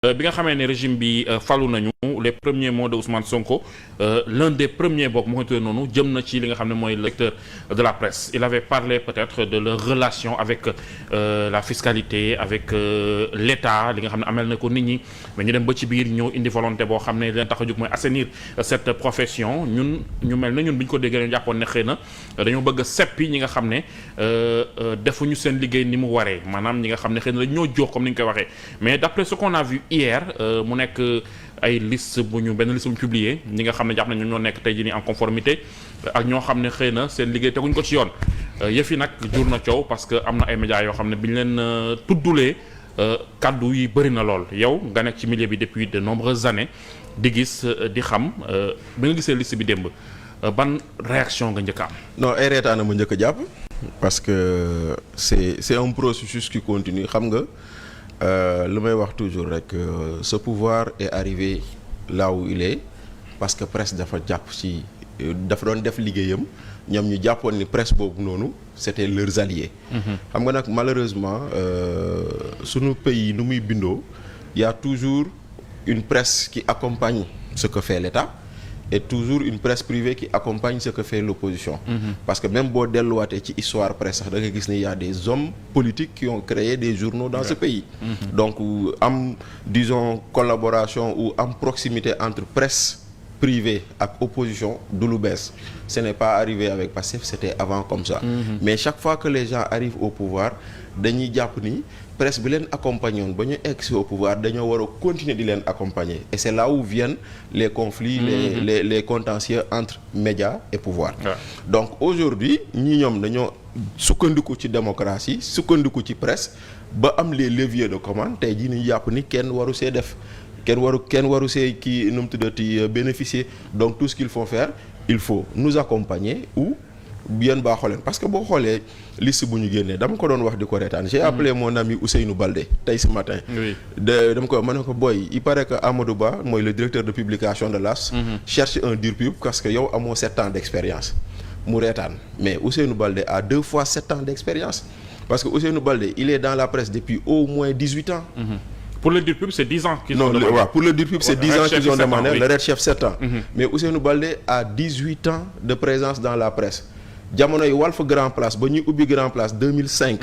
bi nga xamee ne régime bi falu nañu les premiers mots de Ousmane Sonko l'un des premiers bokk moo koy noonu jëm na ci li nga xam ne mooy le secteur de la presse il avait parlé peut-être de leur relation avec la fiscalité avec l'État li nga xam ne amel na ko nit ñi mais ñu dem ba ci biir ñëw indi volonté boo xam ne leen tax a jóg mooy assainir cette profession ñun ñu mel na ñun bi ñu ko déggee ñu jàppoon ne xëy na dañoo bëgg a seppi ñi nga xam ne defuñu seen liggéey ni mu waree maanaam ñi nga xam ne xëy na dañ ñoo jox comme ni ñu koy waxee mais d'après ce qu'on a vu hier mu nekk ay liste bu ñu benn liste bu ñu publié ñi nga xam ne jàpp nañ ñoo nekk tey jii nii en conformité ak ñoo xam ne xëy na seen liggéey teguñ ko ci yoon yëf yi nag jur na coow parce que am na ay médias yoo xam ne bi ñu leen tuddulee kaddu yi bëri na lool yow nga nekk ci milieu bi depuis de nombreuses années di gis di xam bi nga gisee liste bi démb ban réaction nga njëkk a am. non ay reetaana ma njëkk a jàpp parce que c'est un processus qui continue xam nga. Lu may wax toujours rek ce pouvoir est arrivé là où il est parce que presse dafa jàpp ci dafa doon def liggéeyam ñoom ñu jàppoon ni presse boobu noonu c'était leurs alliés. xam nga nag malheureusement sunu pays nu muy bindoo il y a toujours une presse qui accompagne ce que fait l'État et toujours une presse privée qui accompagne ce que fait l'opposition. Parce que même boo delluwaatee ci histoire presse sax da nga gis ne y a des hommes politiques qui ont créé des journaux dans ce pays. Donc am disons collaboration ou am proximité entre presse privée ak opposition du lu bees ce n'est pas arrivé avec Pastef c'était avant comme ça. Mais chaque fois que les gens arrivent au pouvoir dañuy jàpp ni presse bi leen accompagné woon ba ñu egg si au pouvoir dañoo war a continuer di leen accompagner et c'est là où viennent les conflits les contentieux entre médias et pouvoir. Donc aujourd'hui ñi ñoom dañoo sukkandiku ci démocratie sukkandiku ci presse ba am les leviers de commande tey jii ñu jàpp ni kenn waru see def kenn waru see kii nu mu tuddati bénéficier donc tout ce qu'il faut faire il faut nous accompagner ou bien baaxoo leen parce que boo xoolee liste bu ñu génnee dama ko doon wax di ko reetaan j'ai appelé mon ami Ousseynou Baldé tey ce matin dama ko ma ne ko boy il paraît que Amadou Ba mooy le directeur de publication de l'AS cherche un dur pub parce que yow amoo 7 ans d'expérience mu reetaan mais Ousseynou Baldé a 2 fois 7 ans d'expérience parce que Ousseynou Baldé il est dans la presse depuis au moins 18 ans. Pour le dire pub c'est 10 ans qu'ils ont demandé. Non, pour le dire pub c'est 10 ans qu'ils ont demandé, le red chef 7 ans. Mais Ousseynou Baldé a 18 ans de présence dans la presse. jamono yi Walf Grand Place ba ñuy ubbi Grand Place 2005.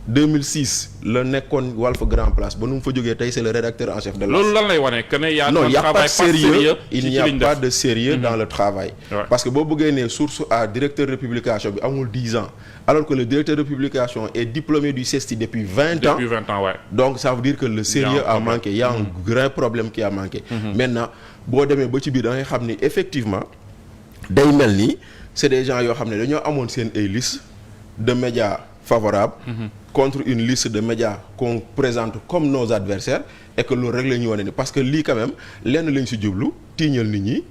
2006 la nekkoon Walf Grand Place ba nu mu fa jógee tey c'est le rédacteur en chef de l'AS. loolu lan lay wane que ne y a non il y a pas de sérieux il n'y a pas de sérieux dans le travail. Parce que boo bëggee ne source a directeur de publication bi amul 10 ans alors que le directeur de publication est diplômé du CESTI depuis 20 ans. Depuis 20 ans, ouais. Donc ça veut dire que le sérieux a manqué il y a un grand problème qui a manqué. Maintenant boo demee ba ci biir da ngay xam ni effectivement day mel ni c'est des gens yoo xam ne dañoo amoon seen ay liste de médias favorables contre une liste de médias qu'on présente comme nos adversaires et que loolu rek la ñu wane ni parce que lii quand même lenn lañ si jublu tiiñal nit ñi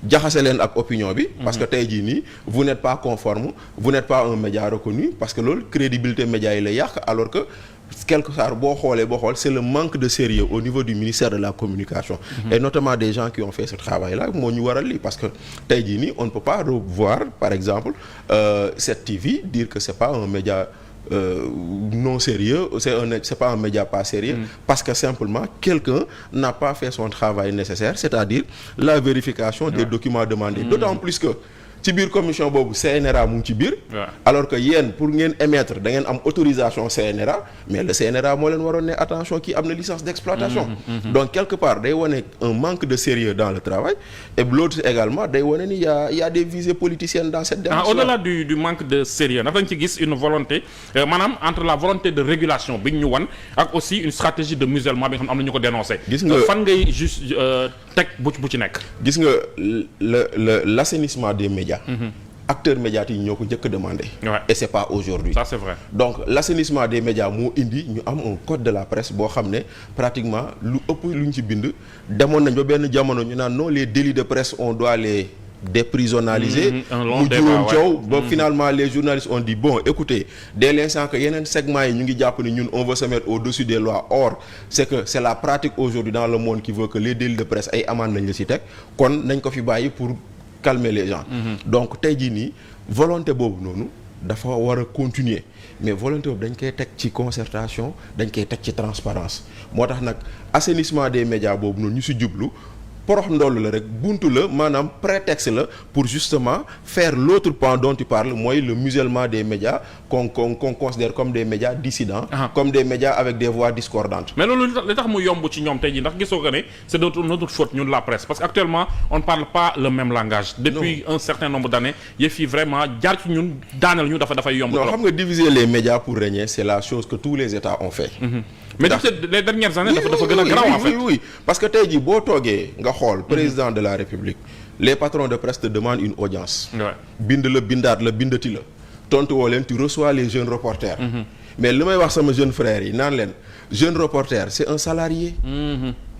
jaxase leen ak opinion bi parce que tey jii nii vous n'êtes pas conforme vous n'êtes pas un média reconnu parce que loolu crédibilité médias yi la yàq alors que quelque part boo xool c'est le manque de sérieux au niveau du ministère de la communication et notamment des gens qui ont fait ce travail là moo ñu waral lii parce que tey jii nii on ne peut pas revoir par exemple cette TV dire que c'est pas un média non sérieux c'est pas un média pas sérieux parce que simplement quelqu'un n'a pas fait son travail nécessaire c'est-à-dire la vérification des documents demandés d'autant plus que ci biir commission boobu CNRA mu ngi ci biir. alors que yéen pour ngeen émettre da ngeen am autorisation CNRA mais le CNRA moo leen waroon ne attention kii am na licence d'exploitation. Donc quelque part day wane un manque de sérieux dans le travail et l'autre également day wane ni il y a des visées politiciennes dans cette démarche. Au-delà du manque de sérieux ndax dañ ci gis une volonté maanaam entre la volonté de régulation bi ñu wan ak aussi une stratégie de musellement bi nga xam ne am na ñu ko dénoncer. gis nga fan ngay juste teg bu ci nekk. gis nga l'assainissement des médias. Acteurs médiatiques yi ñoo ko njëkk a demandé. Et c'est pas aujourd'hui. Ça c'est vrai. Donc l'assainissement des médias moo indi ñu am un code de la presse boo xam ne pratiquement lu ëpp lu ñu ci bind demoon nañ ba benn jamono ñu naan non les délits de presse on doit les déprisonnaliser. mu juróom coow ba finalement les journalistes ont dit bon écoutez dès l'instant que yeneen segments yi ñu ngi jàpp ni ñun on veut se mettre au-dessus des lois or c'est la pratique aujourd'hui dans le monde qui veut que les délits de presse ay amende nañ la ci teg kon nañ ko fi bàyyi pour calmer les gens. Donc tey jii nii volonté boobu noonu dafa war a continuer mais volonté boobu dañ koy teg ci concertation dañ koy teg ci transparence moo tax nag assainissement des médias boobu noonu ñu si jublu porox ndoll la rek buntu la maanaam prétexte la pour justement faire l'autre pan dont tu parles mooy le musellement des médias qu'on considère comme des médias dissidents comme des médias avec des voix discordantes. Mais loolu li tax mu yomb ci ñoom tey jii ndax gisoo ko ne c'est notre faute ñun la presse parce que actuellement on ne parle pas le même langage. Depuis un certain nombre d'années yëf yi vraiment jaar ci ñun daaneel ñu dafay yomb. non xam nga diviser les médias pour régner c'est la chose que tous les États ont fait. Mais les dernières années dafa gën a garaaw en fait. Oui parce que tey jii boo toogee nga xool président de la République les patrons de presse te demandent une audience. bind la bindaat la bindati la tontu woo leen tu reçois les jeunes reporters. Mais li may wax sama jeune frère yi naan leen jeune reporter c'est un salarié.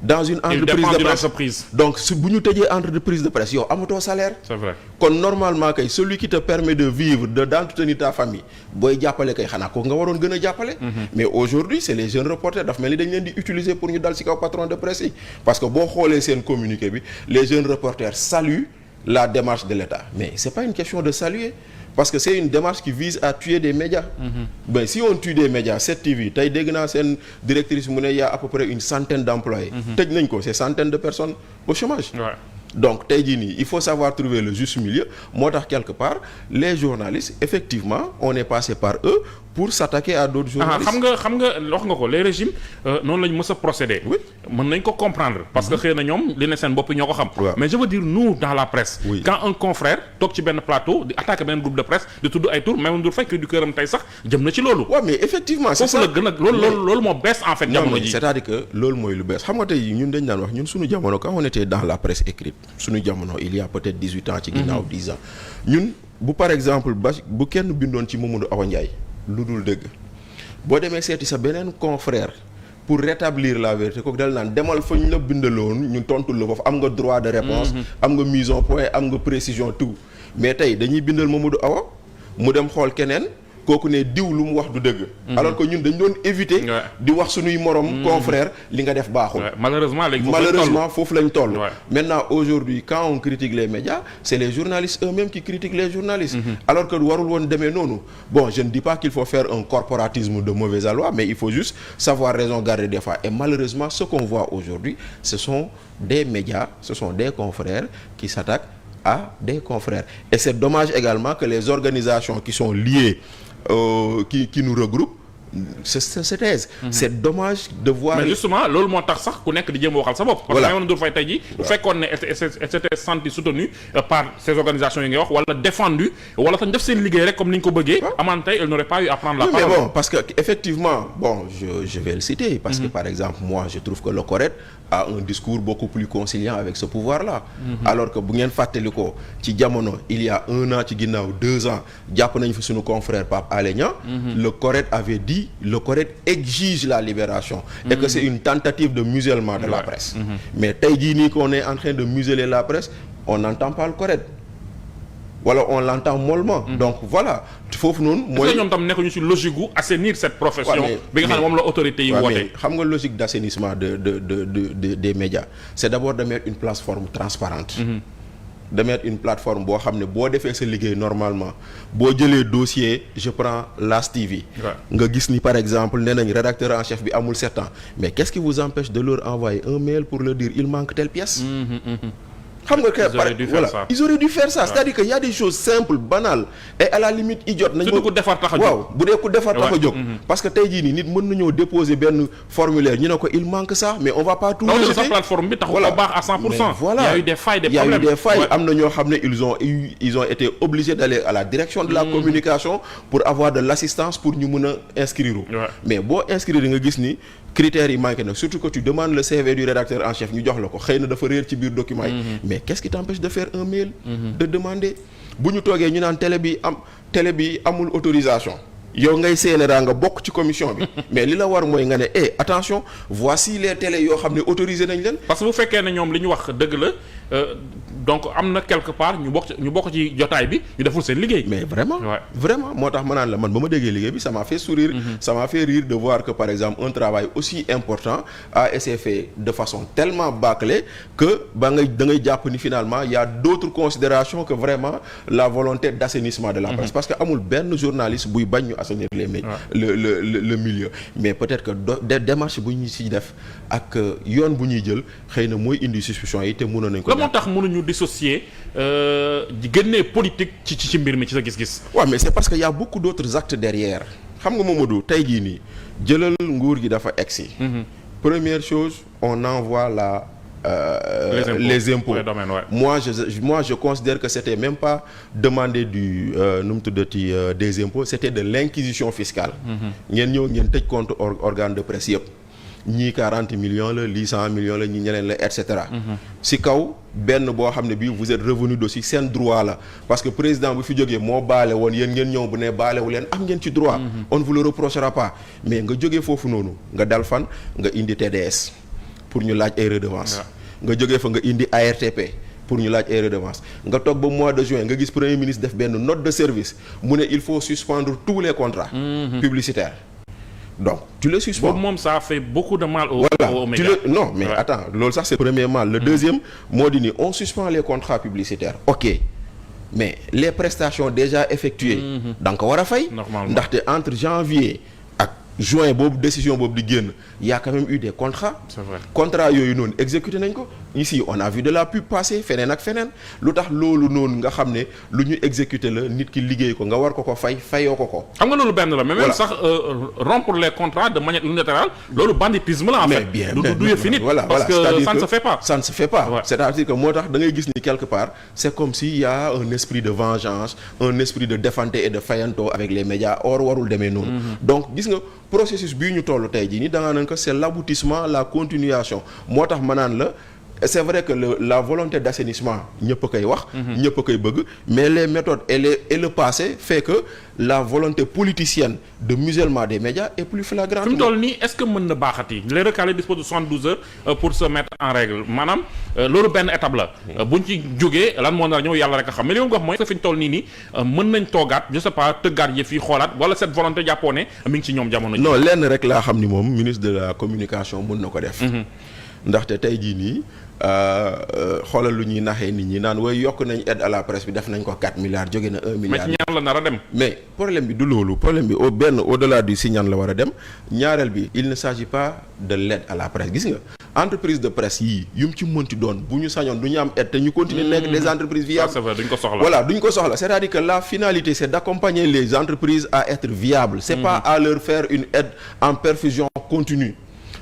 Dans une entreprise. Donc si bu ñu tëjee entreprise de presse yow amatoo salaire. C'est vrai. Kon normalement kay celui qui te permet de vivre d'entretenir ta famille booy jàppale kay xanaa ko nga waroon gën a jàppale. Mais aujourd'hui c'est les jeunes reporters daf mel ni dañ leen di utiliser pour ñu dal ci kaw patron de presse yi parce que boo xoolee seen communiqué bi les jeunes reporters saluent la démarche de l'État mais c'est pas une question de saluer. Parce que c'est une démarche qui vise à tuer des médias. Ben si on tue des médias 7TV tey dégg naa seen directrice mu ne y a à peu près une centaine d'employés. tëj nañ ko c'est centaines de personnes au chômage. Donc tey jii nii il faut savoir trouver le juste milieu moo tax quelque part les journalistes effectivement on est passé par eux pour s'attaquer à d'autres journalistes. xam nga wax nga ko les régimes noonu lañ mës a procéder. Oui mën nañ ko comprendre. parce que xëy na ñoom li ne seen bopp ñoo ko xam. mais je veux dire nous dans la presse. Quand un confrère toog ci benn plateau di attaquer benn groupe de presse di tudd ay tour même du fekk du këram tey sax jëm na ci loolu. waaw mais effectivement c'est ça foofu la gën a loolu moo bees en fait. jamono ji c'est-à-dire que loolu mooy lu bees xam nga tey ñun dañ daan wax ñun suñu jamono quand on était dans la presse écrite suñu jamono il y a peut-être 18 ans ci ginnaaw 10 ans ñun bu par exemple bu kenn bindoon ci Mamadou Awa Ndiaye lu dul dëgg boo demee seeti sa beneen confrère pour rétablir la vérité kooku dal naan demal fa ñu la bindaloon ñu tontul la foofu am nga droit de réponse am nga mise au point am nga précision tout mais tey dañuy bindal Mamadou Awa mu dem xool keneen kooku ne diw lu mu wax du dëgg. Alors que ñun dañ doon éviter. di wax suñuy morom confrère li nga def baaxul. malheureusement foofu lañ toll. Maintenant aujourd'hui quand on critique les médias c'est les journalistes eux-mêmes qui critiquent les journalistes. Alors que warul woon demee noonu bon je ne dis pas qu'il faut faire un corporatisme de mauvaise aloi mais il faut juste savoir raison garder des fois et malheureusement ce qu'on voit aujourd'hui ce sont des médias ce sont des confrères qui s'attaquent à des confrères et c'est dommage également que les organisations qui sont liées qui nous regroupent se taisent. C'est dommage de voir. Mais justement loolu moo tax sax ku nekk di jéem a waxal sa bopp. parce que Maïmouna Ndour Faye tey jii. bu fekkoon ne c'était senti soutenu par ces organisations yi ngay wax wala défendu wala sax def seen liggéey rek comme ni ñu ko bëggee. amaan tey elle n'aurait pas eu à prendre la parole. Mais bon parce que effectivement bon je vais le citer. parce que par exemple moi je trouve que le CORED a un discours beaucoup plus conciliant avec ce pouvoir-là. Alors que bu ngeen fàttali ko ci jamono il y a 1 an ci ginnaaw 2 ans jàpp nañ fi suñu confrère Pape Alé Niang. Le CORED avait dit le CORED exige la libération et que c'est une tentative de musellement de la presse. Mais tey jii nii qu'on est en train de museler la presse on n'entend pas le CORED wala on l'entend mollement. Donc voilà foofu noonu. mooy ñoom tam nekkuñu ci logique gu assainir cette profession. bi nga xam ne moom la autorité yi woote. xam nga logique d'assainissement des médias c'est d'abord de mettre une plateforme transparente. de mettre une plateforme boo xam ne boo defee sa liggéey normalement boo jëlee dossier je prends Las TV. nga gis ni par exemple nee nañ rédacteur en chef bi amul 7 ans mais qu'est-ce qui vous empêche de leur envoyer un mail pour leur dire il manque telle pièce. xam nga que ils auraient dû faire ça c'est-à-dire que y a des choses simples banales et à la limite idiotes. nañ surtout ku defar tax a jóg waaw bu dee ku defar tax a jóg. parce que tey jii nii nit mën nañoo déposer benn formulaire ñu ne ko il manque ça mais on va pas tout rejeter. sa plateforme bi taxul ko baax à 100%. voilà il y a eu des failles il y a eu des failles am na ñoo xam ne ils ont été obligés d'aller à la direction de la communication pour avoir de l'assistance pour ñu mën a inscrire. mais boo inscrire nga gis ni. critères yi manqué nag surtout que tu demandes le CV du rédacteur en chef ñu jox la ko xëy na dafa réer ci biir document yi. mais qu'est-ce qui t'empêche de faire un mail. de demander bu ñu toogee ñu naan télé bi amul autorisation yow ngay CNRA nga bokk ci commission bi mais li la war mooy nga ne attention voici les télés yoo xam ne autorisé nañ leen. parce que bu fekkee ne ñoom li ñu wax dëgg la donc am na quelque part ñu bokk ci jotaay bi ñu deful seen liggéey. mais vraiment moo tax ma naan la man ba ma déggee liggéey bi ça m'a fait sourire. Ça m'a fait rire de voir que par exemple un travail aussi important a été fait de façon tellement bâclée que da ngay jàpp ni finalement il y a d'autres considérations que vraiment la volonté d'assainissement de la presse. Parce que amul benn journaliste buy bañ ñu assainir les médias le milieu. Mais peut-être que démarche bu ñu ci def ak yoon bu ñuy jël xëy na mooy indi suspicion yi te mënoon nañ ko. la moo tax mënuñu dissocier génnee politique ci mbir mi ci sa gis-gis. waaw mais c'est parce que y a beaucoup d'autres actes derrière xam nga Mamadou tey jii nii jëlal nguur gi dafa egsi. Première chose on envoie les impôts. Moi je considère que c'était même pas demander du nu mu tuddati des impôts, c'était de l'inquisition fiscale. ngeen ñëw ngeen tëj compte organe de presse yëpp ñii 40 millions la lii 100 millions la ñii ñeneen la et cetera. si kaw benn boo xam ne bii vous êtes revenu d'aussi seen droit la parce que président bu fi jógee moo baale woon yéen ngeen ñëw bu ne baalewu leen am ngeen ci droit. On ne vous le reprochera pas mais nga jógee foofu noonu nga dal fan nga indi TDS pour ñu laaj ay redevances. nga jógee fa nga indi ARTP pour ñu laaj ay redevances nga toog ba mois de juin nga gis premier ministre def benn note de service mu ne il faut suspendre tous les contrats publicitaires. Donc tu le suspends. Boobu moom ça fait beaucoup de mal aux médias. Non mais attends loolu sax c'est le premier mal. Le deuxième moo di ni on suspend les contrats publicitaires. Ok mais les prestations déjà effectuées. da nga ko war a fay. Normalement ndaxte entre janvier ak juin boobu décision boobu di génn y a quand même eu des contrats. C'est vrai. Contrats yooyu noonu exécuté nañ ko ici on a vu de la pub passer feneen ak feneen lu tax loolu noonu nga xam ne lu ñu exécuté la nit ki liggéey ko nga war ko fayoo ko. xam nga loolu benn la mais même sax rompre les contrats de manière unilatérale loolu banditisme la en fait. du yëf nit parce que ça ne se fait pas. Ça ne se fait pas. Ouais. C'est-à-dire que moo tax da ngay gis ni quelque part c'est comme s'il y a un esprit de vengeance un esprit de défente et de fayanto avec les médias or warul demee noonu. Donc gis nga processus bii ñu toll tey jii nii da nga naan que c'est l'aboutissement la continuation moo tax ma naan la. C'est vrai que la volonté d'assainissement ñëpp a koy wax. ñëpp a koy bëgg mais les méthodes et le passé fait que la volonté politicienne de musellement des médias est plus flagrante. fi mu toll nii est-ce que mën na baaxati les recalés disposent de 72 heures pour se mettre en règle maanaam loolu benn étape la. buñ ci jógee lan moo nar ñëw yàlla rek a xam mais li ma ko wax mooy est-ce que fi ñu toll nii mën nañ toogaat je sais pas tëggaat yëf yi xoolaat wala cette volonté jàppoo ne mi ngi ci ñoom jamono ji. non lenn rek laa xam ni moom ministre de la communication mën na ko def. ndaxte tey jii nii. xoolal lu ñuy naxee nit ñi naan way yokk nañ aide à la presse bi def nañ ko 4 milliards jóge na 1 milliard. mais ci ñaan la nar a dem. mais problème bi du loolu problème bi au-delà du si ñaan la war a dem ñaareel bi il ne s'agit pas de l'aide à la presse gis nga entreprise de presse yii yu mu ci mënti doon bu ñu sañoon du ñu am aide te ñu continuer nekk des entreprises viables. c'est vrai duñ ko soxla. Voilà duñ ko soxla c'est-à-dire que la finalité c'est d'accompagner les entreprises à être viables. C'est pas à leur faire une aide en perfusion continue.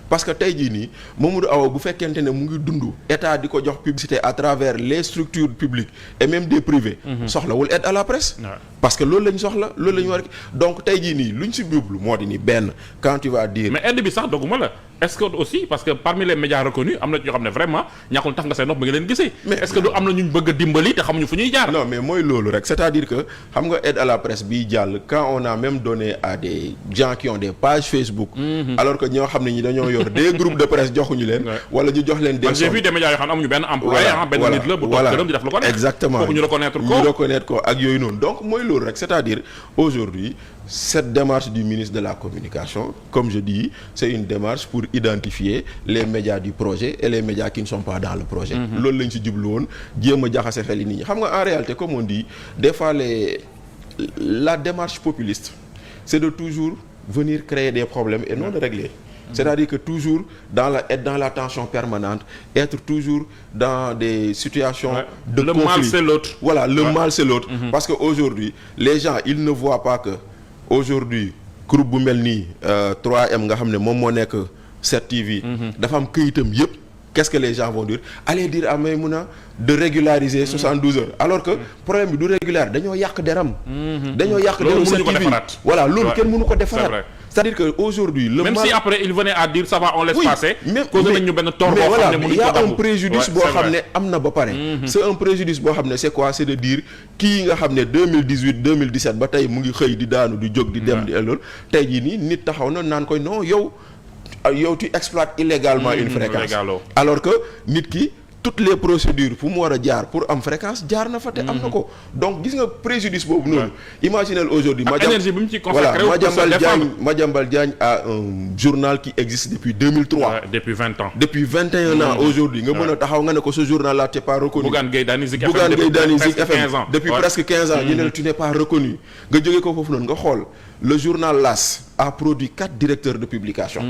Parce que tey jii nii Mamadou Awa bu fekkente ne mu ngi dund état di ko jox publicité à travers les structures publiques et même des privés. soxlawul aide à la presse. parce que loolu la ñu soxla loolu la ñu war donc tey jii nii lu ñu si jublu moo di ni benn quand tu vas dire. mais aide bi sax doguma la est-ce que aussi parce que parmi les médias reconnus am na ñoo xam ne vraiment ñàkkul tax nga say nopp ba nga leen gisee. mais est-ce que du am na ñu bëgg a dimbali te xamuñu fu ñuy jaar. non mais mooy loolu rek c'est-à-dire que xam nga aide à la presse bii jàll quand on a même donné à des gens qui ont des pages Facebook. alors que ñoo xam ne ñi dañoo yor des groupes de presse joxuñu leen. wala ñu jox leen des. j'ai vu des médias yoo xam ne amuñu benn employé benn nit la bu toog këram di def lu ko neex. exactement kooku ñu reconnaître ko ak yooyu noonu donc mooy loolu rek c'est-à-dire aujourd'hui cette démarche du ministre de la communication comme je dis c'est une démarche pour identifier les médias du projet et les médias qui ne sont pas dans le projet. loolu lañ ci jublu woon jéem a jaxase xel yi nit ñi xam nga en réalité comme on dit des fois la démarche populiste c'est de toujours venir créer des problèmes et non de régler. C'est-à-dire que toujours être dans la tension permanente, être toujours dans des situations de conflit. Le mal c'est l'autre. Voilà, le mal c'est l'autre. Parce que aujourd'hui, les gens, ils ne voient pas que aujourd'hui groupe bu mel nii 3M nga xam ne moom moo nekk 7TV. dafa am këyitam yëpp. Qu'est-ce que les gens vont dire? Allez dire à Maïmouna de régulariser 72 heures. Alors que problème bi du régulariser dañoo yàq deram. dañoo yàq deram 7TV. Voilà loolu kenn mënu ko defaraat. c'est-à-dire que aujourd'hui le même mal... si après il venait à dire ça va on laisse passer. mais causé nañ ñu benn tort boo xam ne mënuñ ko il y a un préjudice boo xam ne am na ba pare. c'est un préjudice boo xam ne c'est quoi c'est de dire kii nga xam ne 2018 2017 ba tey mu ngi xëy di daanu di jóg di dem di loolu tey jii nii nit taxaw na naan koy non yow tu exploites illégalement une fréquence alors que nit ki toutes les procédures fu mu war a jaar pour am fréquence jaar na fa te am na ko donc gis nga préjudice boobu noonu. imaginez aujourd'hui énergie bi mu ci consacré Madiambal Diagne a un journal qui existe depuis 2003. depuis 20 ans. depuis 21 ans aujourd'hui nga mën a taxaw nga ne ko ce journal là t'es pas reconnu. Bougane Gueye Dany Zik FM depuis presque 15 ans ñu ne tu n'es pas reconnu nga jógee ko foofu noonu nga xool le journal L'As a produit 4 directeurs de publication.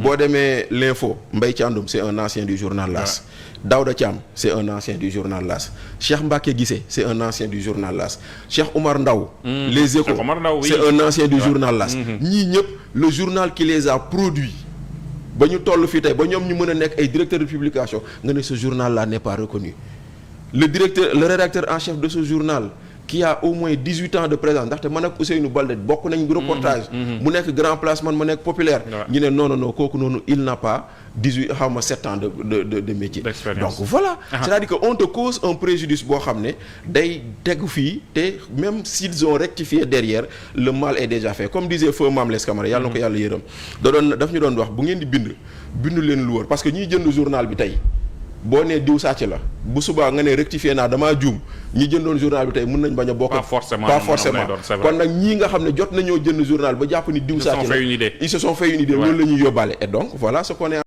boo demee l'info Mbaye Thiandoum c'est un ancien du journal L'As. Daouda Thiam c'est un ancien du journal L'As. Cheikh Mbacké Guissé c'est un ancien du journal L'As. Cheikh Oumar Ndaw Les Échos c'est un ancien du journal L'As. ñii ñëpp le journal qui les a produits ba ñu toll fii tey ba ñoom ñu mën a nekk ay directeurs de publication nga ne ce journal là n'est pas reconnu. le rédacteur en chef de ce journal qui a au moins 18 ans de présence ndaxte man ak Ousseynou Baldé bokk nañ reportage mu nekk Grand Place man ma nekk Populaire ñu ne non kooku noonu il n'a pas 7 ans de métier. Donc voilà c'est-à-dire que on te cause un préjudice boo xam ne day tegu fii te même s'ils ont rectifié derrière le mal est déjà fait comme disait feu Mame Less Camara yàlla na ko yàlla yërëm daf ñu doon wax bu ngeen di bind leen lu wër parce que ñiy jënd journal bi tey boo nee diw sàcc la bu subaa nga ne rectifier naa damaa juum ñi jëndoon journal bi tey mën nañ bañ a bokk. pas forcément kon nag ñii nga xam ne jot nañoo jënd journal ba jàpp ni diw sàcc la ils se sont fait une idée loolu la ñuy yóbbaale et donc voilà ce qu'on est